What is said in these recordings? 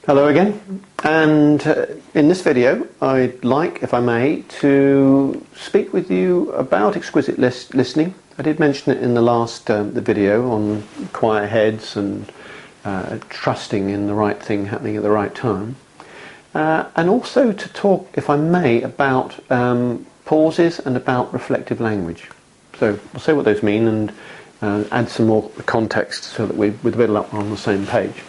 Hello again, and in this video I'd like, if I may, to speak with you about exquisite listening. I did mention it in the last the video on quiet heads and trusting in the right thing happening at the right time, and also to talk, if I may, about pauses and about reflective language. So we'll say what those mean and add some more context so that we're a bit on the same page.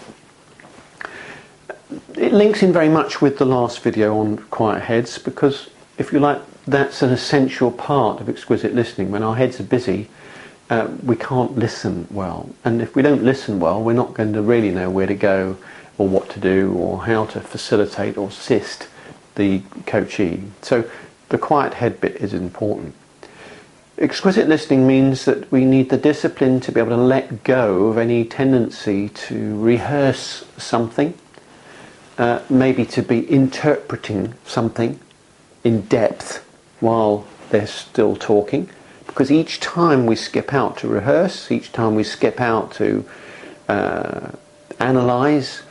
It links in very much with the last video on quiet heads because, if you like, that's an essential part of exquisite listening. When our heads are busy, we can't listen well. And if we don't listen well, we're not going to really know where to go or what to do or how to facilitate or assist the coachee. So the quiet head bit is important. Exquisite listening means that we need the discipline to be able to let go of any tendency to rehearse something, maybe to be interpreting something in depth while they're still talking, because each time we skip out to rehearse, each time we skip out to analyse,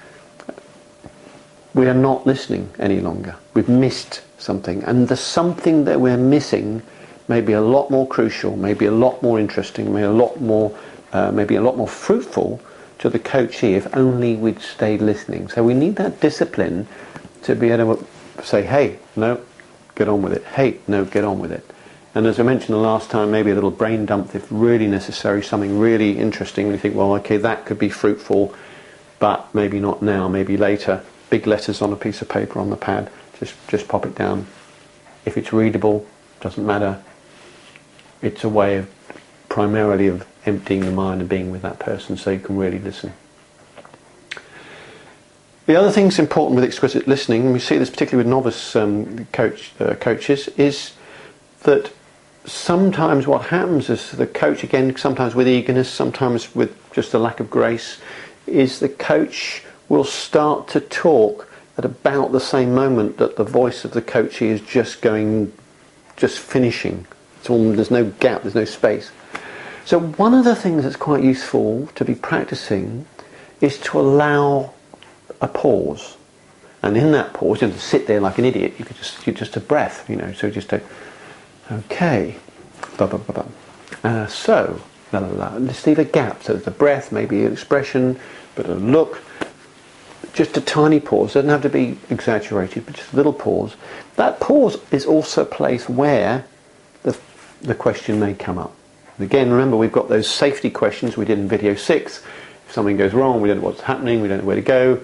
we are not listening any longer. We've missed something, and the something that we're missing may be a lot more crucial, maybe a lot more interesting, maybe a lot more fruitful to the coachee if only we'd stayed listening. So we need that discipline to be able to say, hey, no, get on with it. Hey, no, get on with it. And as I mentioned the last time, maybe a little brain dump if really necessary, something really interesting. We think, well, okay, that could be fruitful, but maybe not now, maybe later. Big letters on a piece of paper on the pad, just pop it down. If it's readable, doesn't matter. It's a way of primarily of emptying the mind and being with that person so you can really listen. The other thing that's important with exquisite listening, and we see this particularly with novice coaches, is that sometimes what happens is the coach, again, sometimes with eagerness, sometimes with just a lack of grace, is the coach will start to talk at about the same moment that the voice of the coachee is just finishing. There's no gap, there's no space. So one of the things that's quite useful to be practicing is to allow a pause. And in that pause, you don't have to sit there like an idiot, you're just a breath, so just a, okay, so, la la la, just leave a gap, so there's a breath, maybe an expression, but a look, just a tiny pause, doesn't have to be exaggerated, but just a little pause. That pause is also a place where the question may come up. Again, remember, we've got those safety questions we did in video 6. If something goes wrong, we don't know what's happening, we don't know where to go,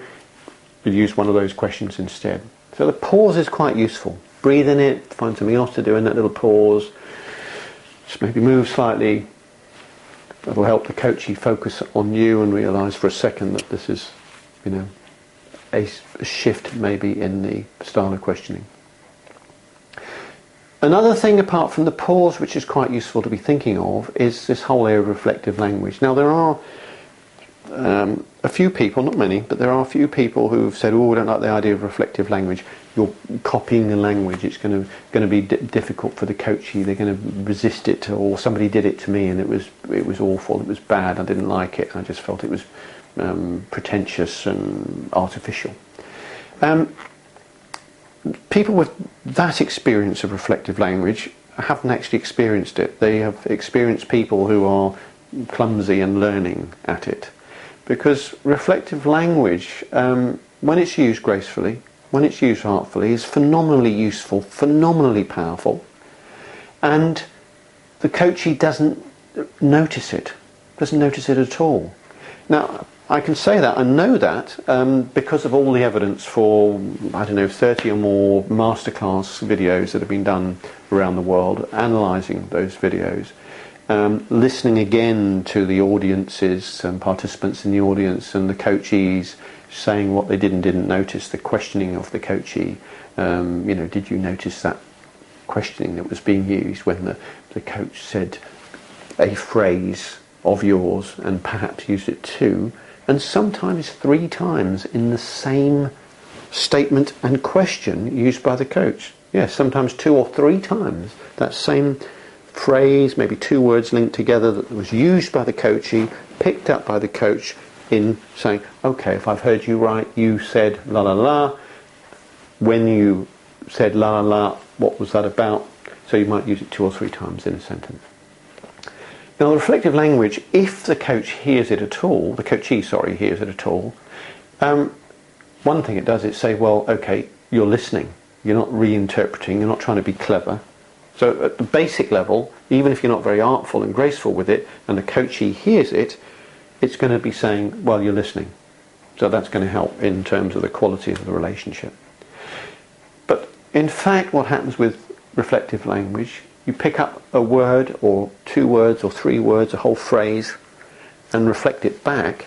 we'll use one of those questions instead. So the pause is quite useful. Breathe in it, find something else to do in that little pause. Just maybe move slightly. That'll help the coachee focus on you and realise for a second that this is, a shift maybe in the style of questioning. Another thing apart from the pause which is quite useful to be thinking of is this whole area of reflective language. Now there are a few people, not many, but there are a few people who've said, oh, I don't like the idea of reflective language. You're copying the language, it's going to be difficult for the coachee, they're going to resist it, or somebody did it to me and it was awful, it was bad, I didn't like it, I just felt it was pretentious and artificial. People with that experience of reflective language haven't actually experienced it. They have experienced people who are clumsy and learning at it. Because reflective language, when it's used gracefully, when it's used artfully, is phenomenally useful, phenomenally powerful, and the coachee doesn't notice it at all. Now, I can say that and know that because of all the evidence for, 30 or more masterclass videos that have been done around the world, analysing those videos, listening again to the audiences and participants in the audience and the coachees saying what they did and didn't notice, the questioning of the coachee. Did you notice that questioning that was being used when the coach said a phrase of yours and perhaps used it too, and sometimes 3 times in the same statement and question used by the coach. Yes, sometimes 2 or 3 times that same phrase, maybe 2 words linked together that was used by the coachee, picked up by the coach, in saying, okay, if I've heard you right, you said la la la. When you said la la la, what was that about? So you might use it 2 or 3 times in a sentence. Now, the reflective language, if the coach hears it at all, the coachee, sorry, hears it at all, one thing it does is say, well, okay, you're listening. You're not reinterpreting. You're not trying to be clever. So at the basic level, even if you're not very artful and graceful with it, and the coachee hears it, it's going to be saying, well, you're listening. So that's going to help in terms of the quality of the relationship. But in fact, what happens with reflective language, you pick up a word or 2 words or 3 words, a whole phrase, and reflect it back.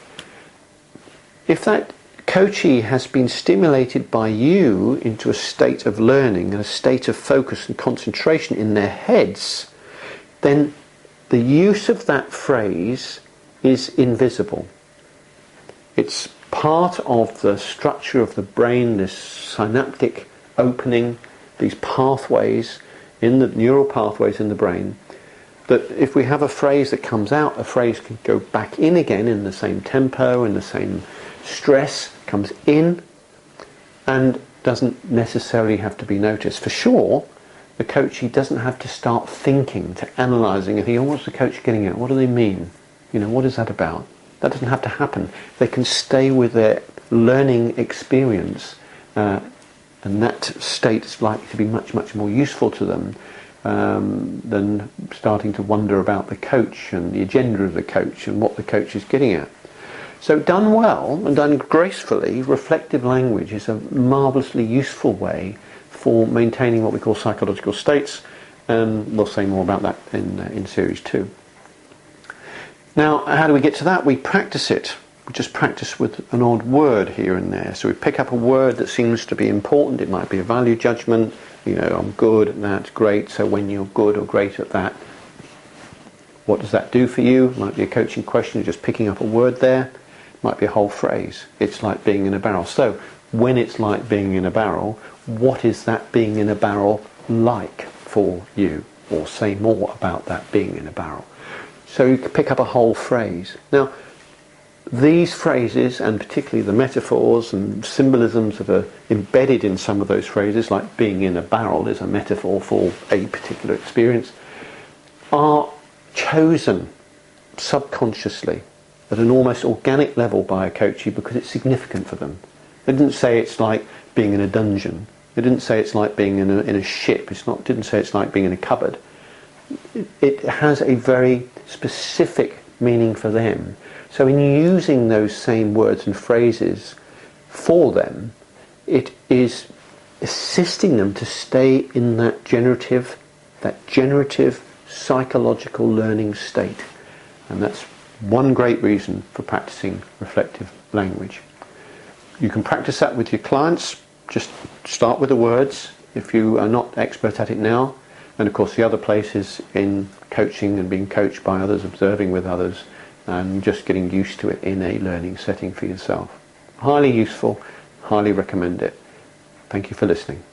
If that coachee has been stimulated by you into a state of learning and a state of focus and concentration in their heads, then the use of that phrase is invisible. It's part of the structure of the brain, this synaptic opening, these pathways in the neural pathways in the brain, that if we have a phrase that comes out, a phrase can go back in again in the same tempo, in the same stress, comes in and doesn't necessarily have to be noticed. For sure, the coachee doesn't have to start thinking, to analysing and thinking, oh, what's the coach getting at? What do they mean? You know, what is that about? That doesn't have to happen. They can stay with their learning experience, and that state is likely to be much, much more useful to them than starting to wonder about the coach and the agenda of the coach and what the coach is getting at. So done well and done gracefully, reflective language is a marvellously useful way for maintaining what we call psychological states, and we'll say more about that in Series 2. Now, how do we get to that? We practice it. We just practice with an odd word here and there. So we pick up a word that seems to be important. It might be a value judgment. You know, I'm good at that, great. So when you're good or great at that, what does that do for you? Might be a coaching question, just picking up a word there. Might be a whole phrase. It's like being in a barrel. So when it's like being in a barrel, what is that being in a barrel like for you? Or say more about that being in a barrel. So you can pick up a whole phrase. Now, these phrases, and particularly the metaphors and symbolisms that are embedded in some of those phrases, like being in a barrel is a metaphor for a particular experience, are chosen subconsciously at an almost organic level by a coachee because it's significant for them. They didn't say it's like being in a dungeon. They didn't say it's like being in a ship. Didn't say it's like being in a cupboard. It has a very specific meaning for them. So in using those same words and phrases for them, it is assisting them to stay in that generative psychological learning state. And that's one great reason for practicing reflective language. You can practice that with your clients. Just start with the words if you are not expert at it now. And of course the other place is in coaching and being coached by others, observing with others, and just getting used to it in a learning setting for yourself. Highly useful, highly recommend it. Thank you for listening.